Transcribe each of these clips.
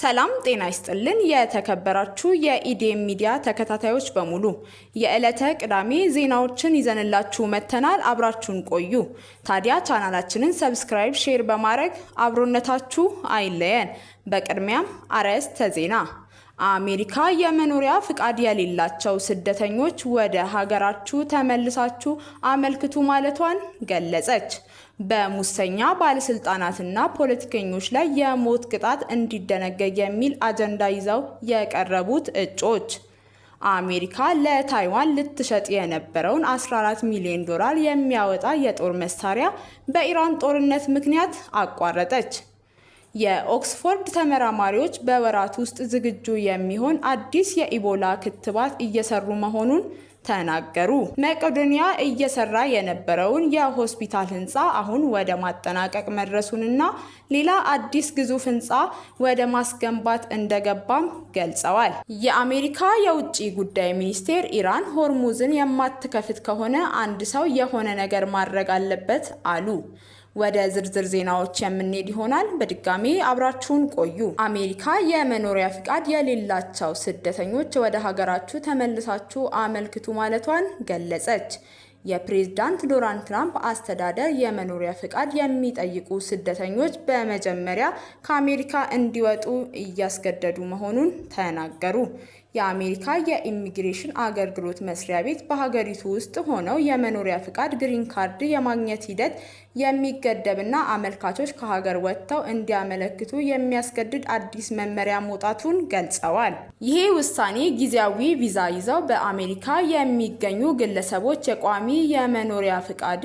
ሰላም ጤና ይስጥልን የተከበራችሁ የኢዴም ሚዲያ ተከታታዮች በሙሉ የዕለተ ቅዳሜ ዜናዎችን ይዘንላችሁ መተናል። አብራችሁን ቆዩ። ታዲያ ቻናላችንን ሰብስክራይብ፣ ሼር በማድረግ አብሮነታችሁ አይለየን። በቅድሚያም አርዕስተ ዜና። አሜሪካ የመኖሪያ ፍቃድ የሌላቸው ስደተኞች ወደ ሀገራችሁ ተመልሳችሁ አመልክቱ ማለቷን ገለጸች። በሙሰኛ ባለስልጣናትና ፖለቲከኞች ላይ የሞት ቅጣት እንዲደነገግ የሚል አጀንዳ ይዘው የቀረቡት እጩዎች አሜሪካ ለታይዋን ልትሸጥ የነበረውን $14 ሚሊዮን የሚያወጣ የጦር መሳሪያ በኢራን ጦርነት ምክንያት አቋረጠች። የኦክስፎርድ ተመራማሪዎች በወራት ውስጥ ዝግጁ የሚሆን አዲስ የኢቦላ ክትባት እየሰሩ መሆኑን ተናገሩ። መቄዶንያ እየሰራ የነበረውን የሆስፒታል ህንፃ አሁን ወደ ማጠናቀቅ መድረሱንና ሌላ አዲስ ግዙፍ ህንፃ ወደ ማስገንባት እንደገባም ገልጸዋል። የአሜሪካ የውጭ ጉዳይ ሚኒስቴር ኢራን ሆርሙዝን የማትከፍት ከሆነ አንድ ሰው የሆነ ነገር ማድረግ አለበት አሉ። ወደ ዝርዝር ዜናዎች የምንሄድ ይሆናል። በድጋሚ አብራችሁን ቆዩ። አሜሪካ የመኖሪያ ፍቃድ የሌላቸው ስደተኞች ወደ ሀገራችሁ ተመልሳችሁ አመልክቱ ማለቷን ገለጸች። የፕሬዝዳንት ዶናልድ ትራምፕ አስተዳደር የመኖሪያ ፍቃድ የሚጠይቁ ስደተኞች በመጀመሪያ ከአሜሪካ እንዲወጡ እያስገደዱ መሆኑን ተናገሩ። የአሜሪካ የኢሚግሬሽን አገልግሎት መስሪያ ቤት በሀገሪቱ ውስጥ ሆነው የመኖሪያ ፍቃድ ግሪን ካርድ የማግኘት ሂደት የሚገደብና አመልካቾች ከሀገር ወጥተው እንዲያመለክቱ የሚያስገድድ አዲስ መመሪያ መውጣቱን ገልጸዋል። ይሄ ውሳኔ ጊዜያዊ ቪዛ ይዘው በአሜሪካ የሚገኙ ግለሰቦች የቋሚ የመኖሪያ ፍቃድ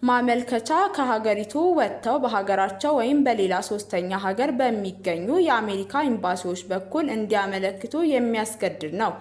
ማመልከቻ ከሀገሪቱ ወጥተው በሀገራቸው ወይም በሌላ ሶስተኛ ሀገር በሚገኙ የአሜሪካ ኤምባሲዎች በኩል እንዲያመለክቱ የሚያስገድድ ነው።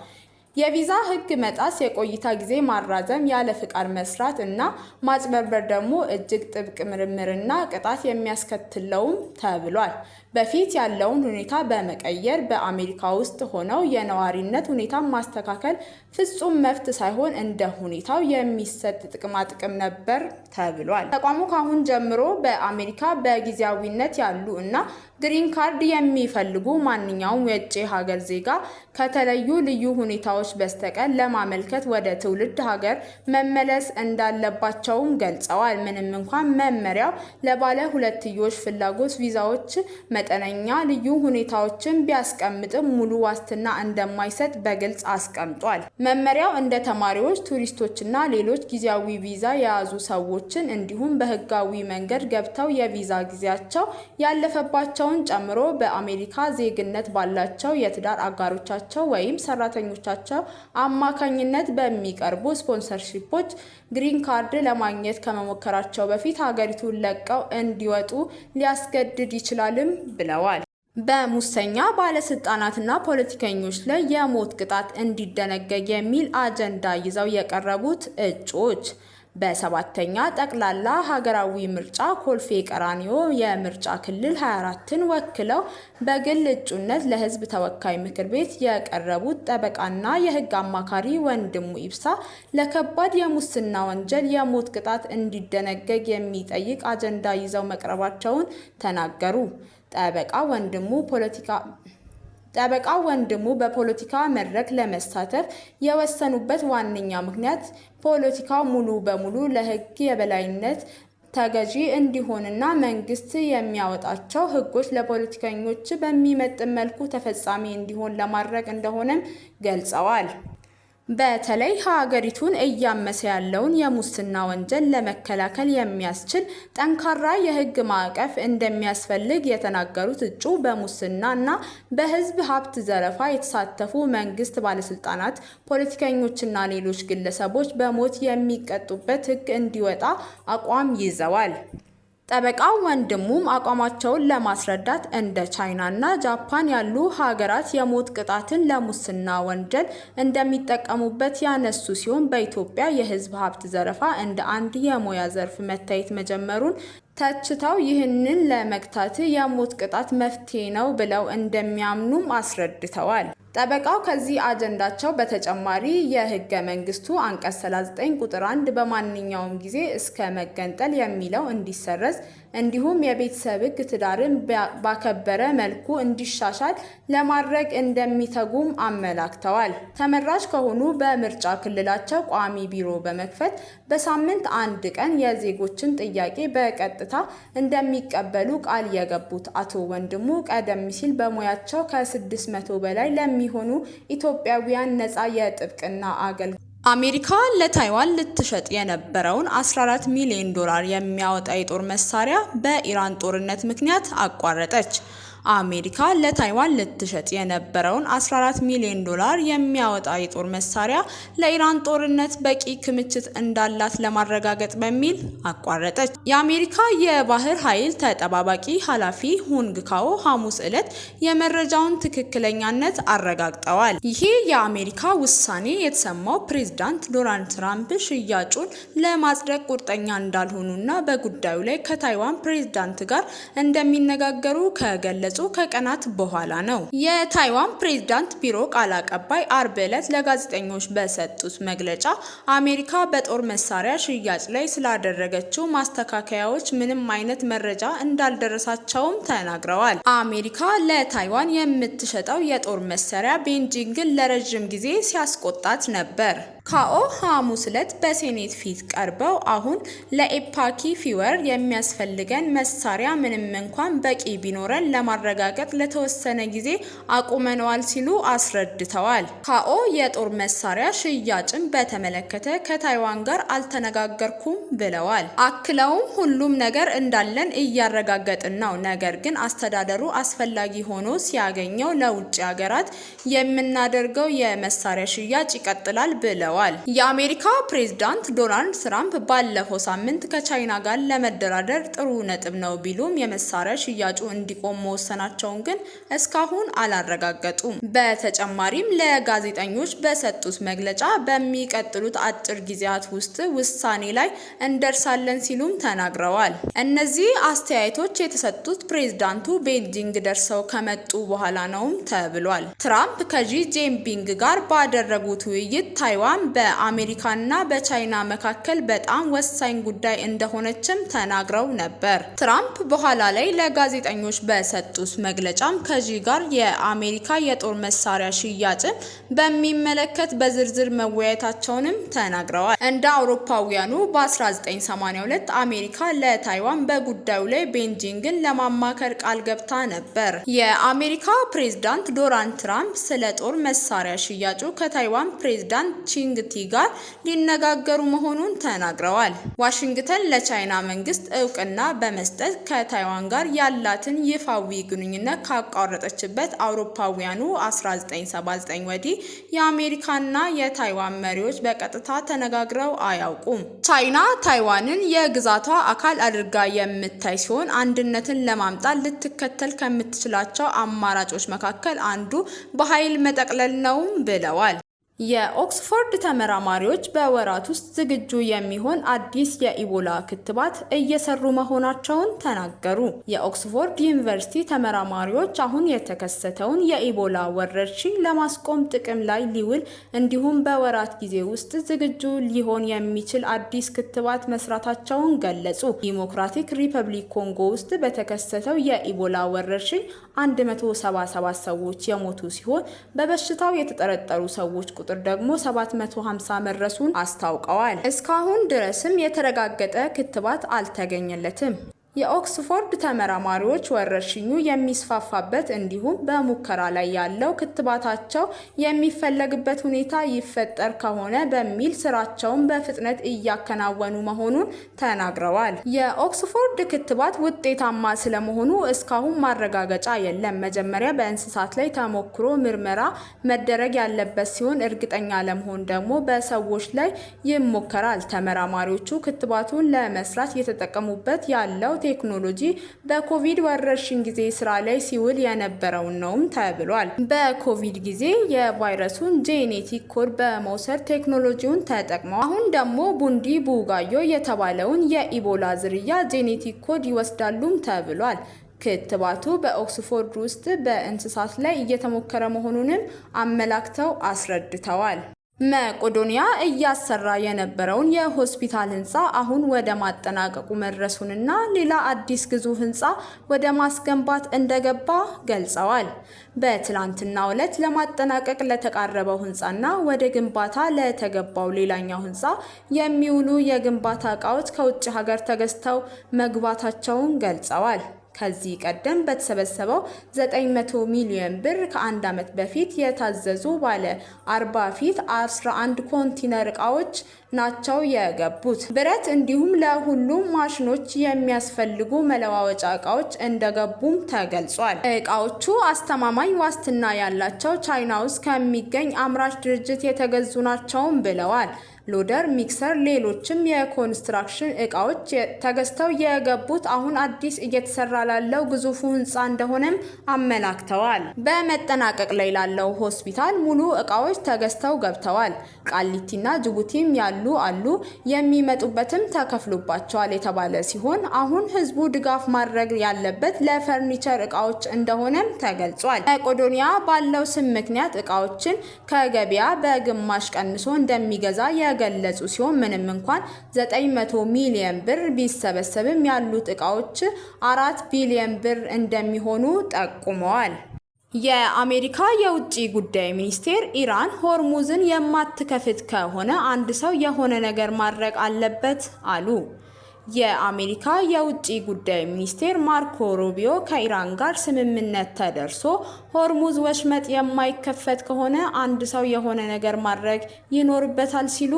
የቪዛ ሕግ መጣስ፣ የቆይታ ጊዜ ማራዘም፣ ያለ ፍቃድ መስራት እና ማጭበርበር ደግሞ እጅግ ጥብቅ ምርመራና ቅጣት የሚያስከትለውም ተብሏል። በፊት ያለውን ሁኔታ በመቀየር በአሜሪካ ውስጥ ሆነው የነዋሪነት ሁኔታ ማስተካከል ፍጹም መብት ሳይሆን እንደ ሁኔታው የሚሰጥ ጥቅም ነበር ተብሏል። ተቋሙ ካሁን ጀምሮ በአሜሪካ በጊዜያዊነት ያሉ እና ግሪን ካርድ የሚፈልጉ ማንኛውም የውጭ ሀገር ዜጋ ከተለዩ ልዩ ሁኔታዎች በስተቀር ለማመልከት ወደ ትውልድ ሀገር መመለስ እንዳለባቸውም ገልጸዋል። ምንም እንኳን መመሪያው ለባለ ሁለትዮሽ ፍላጎት ቪዛዎች መጠነኛ ልዩ ሁኔታዎችን ቢያስቀምጥም ሙሉ ዋስትና እንደማይሰጥ በግልጽ አስቀምጧል። መመሪያው እንደ ተማሪዎች፣ ቱሪስቶችና ሌሎች ጊዜያዊ ቪዛ የያዙ ሰዎችን እንዲሁም በህጋዊ መንገድ ገብተው የቪዛ ጊዜያቸው ያለፈባቸውን ጨምሮ በአሜሪካ ዜግነት ባላቸው የትዳር አጋሮቻቸው ወይም ሰራተኞቻቸው አማካኝነት በሚቀርቡ ስፖንሰርሺፖች ግሪን ካርድ ለማግኘት ከመሞከራቸው በፊት ሀገሪቱን ለቀው እንዲወጡ ሊያስገድድ ይችላልም ብለዋል። በሙሰኛ ባለስልጣናትና ፖለቲከኞች ላይ የሞት ቅጣት እንዲደነገግ የሚል አጀንዳ ይዘው የቀረቡት እጩዎች በሰባተኛ ጠቅላላ ሀገራዊ ምርጫ ኮልፌ ቀራኒዮ የምርጫ ክልል 24ን ወክለው በግል እጩነት ለህዝብ ተወካይ ምክር ቤት የቀረቡት ጠበቃና የህግ አማካሪ ወንድሙ ኢብሳ ለከባድ የሙስና ወንጀል የሞት ቅጣት እንዲደነገግ የሚጠይቅ አጀንዳ ይዘው መቅረባቸውን ተናገሩ። ጠበቃ ወንድሙ በፖለቲካ መድረክ ለመሳተፍ የወሰኑበት ዋነኛ ምክንያት ፖለቲካው ሙሉ በሙሉ ለህግ የበላይነት ተገዢ እንዲሆንና መንግስት የሚያወጣቸው ህጎች ለፖለቲከኞች በሚመጥን መልኩ ተፈጻሚ እንዲሆን ለማድረግ እንደሆነም ገልጸዋል። በተለይ ሀገሪቱን እያመሰ ያለውን የሙስና ወንጀል ለመከላከል የሚያስችል ጠንካራ የህግ ማዕቀፍ እንደሚያስፈልግ የተናገሩት እጩ በሙስና እና በህዝብ ሀብት ዘረፋ የተሳተፉ መንግስት ባለስልጣናት፣ ፖለቲከኞችና ሌሎች ግለሰቦች በሞት የሚቀጡበት ህግ እንዲወጣ አቋም ይዘዋል። ጠበቃው ወንድሙም አቋማቸውን ለማስረዳት እንደ ቻይና እና ጃፓን ያሉ ሀገራት የሞት ቅጣትን ለሙስና ወንጀል እንደሚጠቀሙበት ያነሱ ሲሆን በኢትዮጵያ የህዝብ ሀብት ዘረፋ እንደ አንድ የሙያ ዘርፍ መታየት መጀመሩን ተችተው ይህንን ለመግታት የሞት ቅጣት መፍትሄ ነው ብለው እንደሚያምኑም አስረድተዋል። ጠበቃው ከዚህ አጀንዳቸው በተጨማሪ የህገ መንግስቱ አንቀጽ 39 ቁጥር 1 በማንኛውም ጊዜ እስከ መገንጠል የሚለው እንዲሰረዝ እንዲሁም የቤተሰብ ሕግ ትዳርን ባከበረ መልኩ እንዲሻሻል ለማድረግ እንደሚተጉም አመላክተዋል። ተመራጭ ከሆኑ በምርጫ ክልላቸው ቋሚ ቢሮ በመክፈት በሳምንት አንድ ቀን የዜጎችን ጥያቄ በቀጥታ እንደሚቀበሉ ቃል የገቡት አቶ ወንድሙ ቀደም ሲል በሙያቸው ከ600 በላይ ለሚሆኑ ኢትዮጵያውያን ነፃ የጥብቅና አገልግሎት አሜሪካ ለታይዋን ልትሸጥ የነበረውን 14 ሚሊዮን ዶላር የሚያወጣ የጦር መሳሪያ በኢራን ጦርነት ምክንያት አቋረጠች። አሜሪካ ለታይዋን ልትሸጥ የነበረውን 14 ሚሊዮን ዶላር የሚያወጣ የጦር መሳሪያ ለኢራን ጦርነት በቂ ክምችት እንዳላት ለማረጋገጥ በሚል አቋረጠች። የአሜሪካ የባህር ኃይል ተጠባባቂ ኃላፊ ሁንግ ካኦ ሐሙስ ዕለት የመረጃውን ትክክለኛነት አረጋግጠዋል። ይሄ የአሜሪካ ውሳኔ የተሰማው ፕሬዝዳንት ዶናልድ ትራምፕ ሽያጩን ለማጽደቅ ቁርጠኛ እንዳልሆኑና በጉዳዩ ላይ ከታይዋን ፕሬዝዳንት ጋር እንደሚነጋገሩ ከገለጹ ከቀናት በኋላ ነው። የታይዋን ፕሬዝዳንት ቢሮ ቃል አቀባይ አርብ ዕለት ለጋዜጠኞች በሰጡት መግለጫ አሜሪካ በጦር መሳሪያ ሽያጭ ላይ ስላደረገችው ማስተካከያዎች ምንም አይነት መረጃ እንዳልደረሳቸውም ተናግረዋል። አሜሪካ ለታይዋን የምትሸጠው የጦር መሳሪያ ቤጂንግን ለረጅም ጊዜ ሲያስቆጣት ነበር። ካኦ ሐሙስ ዕለት በሴኔት ፊት ቀርበው አሁን ለኤፓኪ ፊወር የሚያስፈልገን መሳሪያ ምንም እንኳን በቂ ቢኖረን ለማረጋገጥ ለተወሰነ ጊዜ አቁመነዋል ሲሉ አስረድተዋል። ካኦ የጦር መሳሪያ ሽያጭን በተመለከተ ከታይዋን ጋር አልተነጋገርኩም ብለዋል። አክለውም ሁሉም ነገር እንዳለን እያረጋገጥን ነው፣ ነገር ግን አስተዳደሩ አስፈላጊ ሆኖ ሲያገኘው ለውጭ ሀገራት የምናደርገው የመሳሪያ ሽያጭ ይቀጥላል ብለዋል። የአሜሪካ ፕሬዝዳንት ዶናልድ ትራምፕ ባለፈው ሳምንት ከቻይና ጋር ለመደራደር ጥሩ ነጥብ ነው ቢሉም የመሳሪያ ሽያጩ እንዲቆም መወሰናቸውን ግን እስካሁን አላረጋገጡም። በተጨማሪም ለጋዜጠኞች በሰጡት መግለጫ በሚቀጥሉት አጭር ጊዜያት ውስጥ ውሳኔ ላይ እንደርሳለን ሲሉም ተናግረዋል። እነዚህ አስተያየቶች የተሰጡት ፕሬዝዳንቱ ቤጂንግ ደርሰው ከመጡ በኋላ ነውም ተብሏል። ትራምፕ ከጂ ጂንፒንግ ጋር ባደረጉት ውይይት ታይዋን በአሜሪካና በቻይና መካከል በጣም ወሳኝ ጉዳይ እንደሆነችም ተናግረው ነበር። ትራምፕ በኋላ ላይ ለጋዜጠኞች በሰጡት መግለጫም ከጂ ጋር የአሜሪካ የጦር መሳሪያ ሽያጭን በሚመለከት በዝርዝር መወያየታቸውንም ተናግረዋል። እንደ አውሮፓውያኑ በ1982 አሜሪካ ለታይዋን በጉዳዩ ላይ ቤጂንግን ለማማከር ቃል ገብታ ነበር። የአሜሪካ ፕሬዝዳንት ዶናልድ ትራምፕ ስለ ጦር መሳሪያ ሽያጩ ከታይዋን ፕሬዝዳንት ቺንግቲ ጋር ሊነጋገሩ መሆኑን ተናግረዋል። ዋሽንግተን ለቻይና መንግስት እውቅና በመስጠት ከታይዋን ጋር ያላትን ይፋዊ ግንኙነት ካቋረጠችበት አውሮፓውያኑ 1979 ወዲህ የአሜሪካና የታይዋን መሪዎች በቀጥታ ተነጋግረው አያውቁም። ቻይና ታይዋንን የግዛቷ አካል አድርጋ የምታይ ሲሆን አንድነትን ለማምጣት ልትከተል ከምትችላቸው አማራጮች መካከል አንዱ በኃይል መጠቅለል ነው ብለዋል። የኦክስፎርድ ተመራማሪዎች በወራት ውስጥ ዝግጁ የሚሆን አዲስ የኢቦላ ክትባት እየሰሩ መሆናቸውን ተናገሩ። የኦክስፎርድ ዩኒቨርሲቲ ተመራማሪዎች አሁን የተከሰተውን የኢቦላ ወረርሽኝ ለማስቆም ጥቅም ላይ ሊውል እንዲሁም በወራት ጊዜ ውስጥ ዝግጁ ሊሆን የሚችል አዲስ ክትባት መስራታቸውን ገለጹ። ዲሞክራቲክ ሪፐብሊክ ኮንጎ ውስጥ በተከሰተው የኢቦላ ወረርሽኝ 177 ሰዎች የሞቱ ሲሆን በበሽታው የተጠረጠሩ ሰዎች ቁጥር ደግሞ 750 መድረሱን አስታውቀዋል። እስካሁን ድረስም የተረጋገጠ ክትባት አልተገኘለትም። የኦክስፎርድ ተመራማሪዎች ወረርሽኙ የሚስፋፋበት እንዲሁም በሙከራ ላይ ያለው ክትባታቸው የሚፈለግበት ሁኔታ ይፈጠር ከሆነ በሚል ስራቸውን በፍጥነት እያከናወኑ መሆኑን ተናግረዋል። የኦክስፎርድ ክትባት ውጤታማ ስለመሆኑ እስካሁን ማረጋገጫ የለም። መጀመሪያ በእንስሳት ላይ ተሞክሮ ምርመራ መደረግ ያለበት ሲሆን እርግጠኛ ለመሆን ደግሞ በሰዎች ላይ ይሞከራል። ተመራማሪዎቹ ክትባቱን ለመስራት እየተጠቀሙበት ያለው ቴክኖሎጂ በኮቪድ ወረርሽኝ ጊዜ ስራ ላይ ሲውል የነበረው ነው ተብሏል። በኮቪድ ጊዜ የቫይረሱን ጄኔቲክ ኮድ በመውሰድ ቴክኖሎጂውን ተጠቅመው አሁን ደግሞ ቡንዲ ቡጋዮ የተባለውን የኢቦላ ዝርያ ጄኔቲክ ኮድ ይወስዳሉም ተብሏል። ክትባቱ በኦክስፎርድ ውስጥ በእንስሳት ላይ እየተሞከረ መሆኑንም አመላክተው አስረድተዋል። መቄዶንያ እያሰራ የነበረውን የሆስፒታል ህንፃ አሁን ወደ ማጠናቀቁ መድረሱንና ሌላ አዲስ ግዙፍ ህንፃ ወደ ማስገንባት እንደገባ ገልጸዋል። በትላንትናው ዕለት ለማጠናቀቅ ለተቃረበው ህንፃና ወደ ግንባታ ለተገባው ሌላኛው ህንፃ የሚውሉ የግንባታ እቃዎች ከውጭ ሀገር ተገዝተው መግባታቸውን ገልጸዋል። ከዚህ ቀደም በተሰበሰበው 900 ሚሊዮን ብር ከአንድ ዓመት በፊት የታዘዙ ባለ 40 ፊት 11 ኮንቴነር እቃዎች ናቸው የገቡት። ብረት እንዲሁም ለሁሉም ማሽኖች የሚያስፈልጉ መለዋወጫ እቃዎች እንደገቡም ተገልጿል። እቃዎቹ አስተማማኝ ዋስትና ያላቸው ቻይና ውስጥ ከሚገኝ አምራች ድርጅት የተገዙ ናቸውም ብለዋል። ሎደር፣ ሚክሰር፣ ሌሎችም የኮንስትራክሽን እቃዎች ተገዝተው የገቡት አሁን አዲስ እየተሰራ ላለው ግዙፉ ህንፃ እንደሆነም አመላክተዋል። በመጠናቀቅ ላይ ላለው ሆስፒታል ሙሉ እቃዎች ተገዝተው ገብተዋል። ቃሊቲና ጅቡቲም ያሉ አሉ። የሚመጡበትም ተከፍሎባቸዋል የተባለ ሲሆን አሁን ህዝቡ ድጋፍ ማድረግ ያለበት ለፈርኒቸር እቃዎች እንደሆነም ተገልጿል። መቄዶንያ ባለው ስም ምክንያት እቃዎችን ከገበያ በግማሽ ቀንሶ እንደሚገዛ የገለጹ ሲሆን ምንም እንኳን 900 ሚሊዮን ብር ቢሰበሰብም ያሉት እቃዎች 4 ቢሊዮን ብር እንደሚሆኑ ጠቁመዋል። የአሜሪካ የውጭ ጉዳይ ሚኒስቴር ኢራን ሆርሙዝን የማትከፍት ከሆነ አንድ ሰው የሆነ ነገር ማድረግ አለበት አሉ። የአሜሪካ የውጭ ጉዳይ ሚኒስቴር ማርኮ ሩቢዮ ከኢራን ጋር ስምምነት ተደርሶ ሆርሙዝ ወሽመጥ የማይከፈት ከሆነ አንድ ሰው የሆነ ነገር ማድረግ ይኖርበታል ሲሉ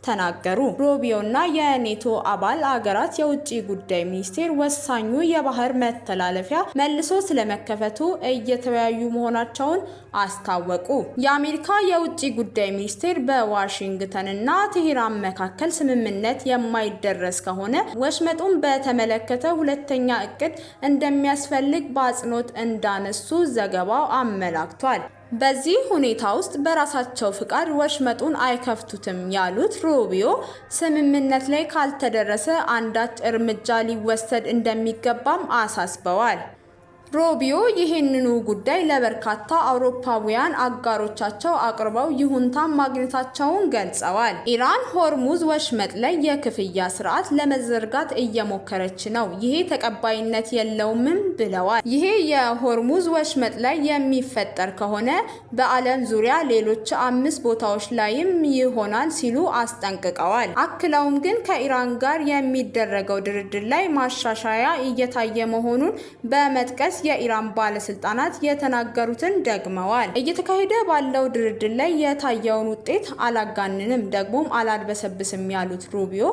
ተናገሩ። ሩቢዮና የኔቶ አባል አገራት የውጭ ጉዳይ ሚኒስቴር ወሳኙ የባህር መተላለፊያ መልሶ ስለመከፈቱ እየተወያዩ መሆናቸውን አስታወቁ። የአሜሪካ የውጭ ጉዳይ ሚኒስቴር በዋሽንግተንና ቴሄራን መካከል ስምምነት የማይደረስ ከሆነ ወሽመጡን በተመለከተ ሁለተኛ እቅድ እንደሚያስፈልግ በአጽንኦት እንዳነሱ ዘገባው አመላክቷል። በዚህ ሁኔታ ውስጥ በራሳቸው ፍቃድ ወሽመጡን አይከፍቱትም ያሉት ሩቢዮ ስምምነት ላይ ካልተደረሰ አንዳች እርምጃ ሊወሰድ እንደሚገባም አሳስበዋል። ሩቢዮ ይህንኑ ጉዳይ ለበርካታ አውሮፓውያን አጋሮቻቸው አቅርበው ይሁንታ ማግኘታቸውን ገልጸዋል። ኢራን ሆርሙዝ ወሽመጥ ላይ የክፍያ ስርዓት ለመዘርጋት እየሞከረች ነው፣ ይሄ ተቀባይነት የለውምም ብለዋል። ይሄ የሆርሙዝ ወሽመጥ ላይ የሚፈጠር ከሆነ በዓለም ዙሪያ ሌሎች 5 ቦታዎች ላይም ይሆናል ሲሉ አስጠንቅቀዋል። አክለውም ግን ከኢራን ጋር የሚደረገው ድርድር ላይ ማሻሻያ እየታየ መሆኑን በመጥቀስ የኢራን ባለስልጣናት የተናገሩትን ደግመዋል። እየተካሄደ ባለው ድርድር ላይ የታየውን ውጤት አላጋንንም ደግሞም አላድበሰብስም ያሉት ሩቢዮ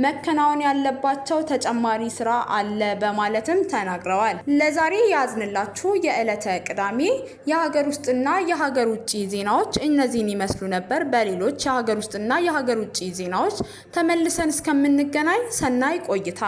መከናወን ያለባቸው ተጨማሪ ስራ አለ በማለትም ተናግረዋል። ለዛሬ ያዝንላችሁ የዕለተ ቅዳሜ የሀገር ውስጥና የሀገር ውጭ ዜናዎች እነዚህን ይመስሉ ነበር። በሌሎች የሀገር ውስጥና የሀገር ውጭ ዜናዎች ተመልሰን እስከምንገናኝ ሰናይ ቆይታ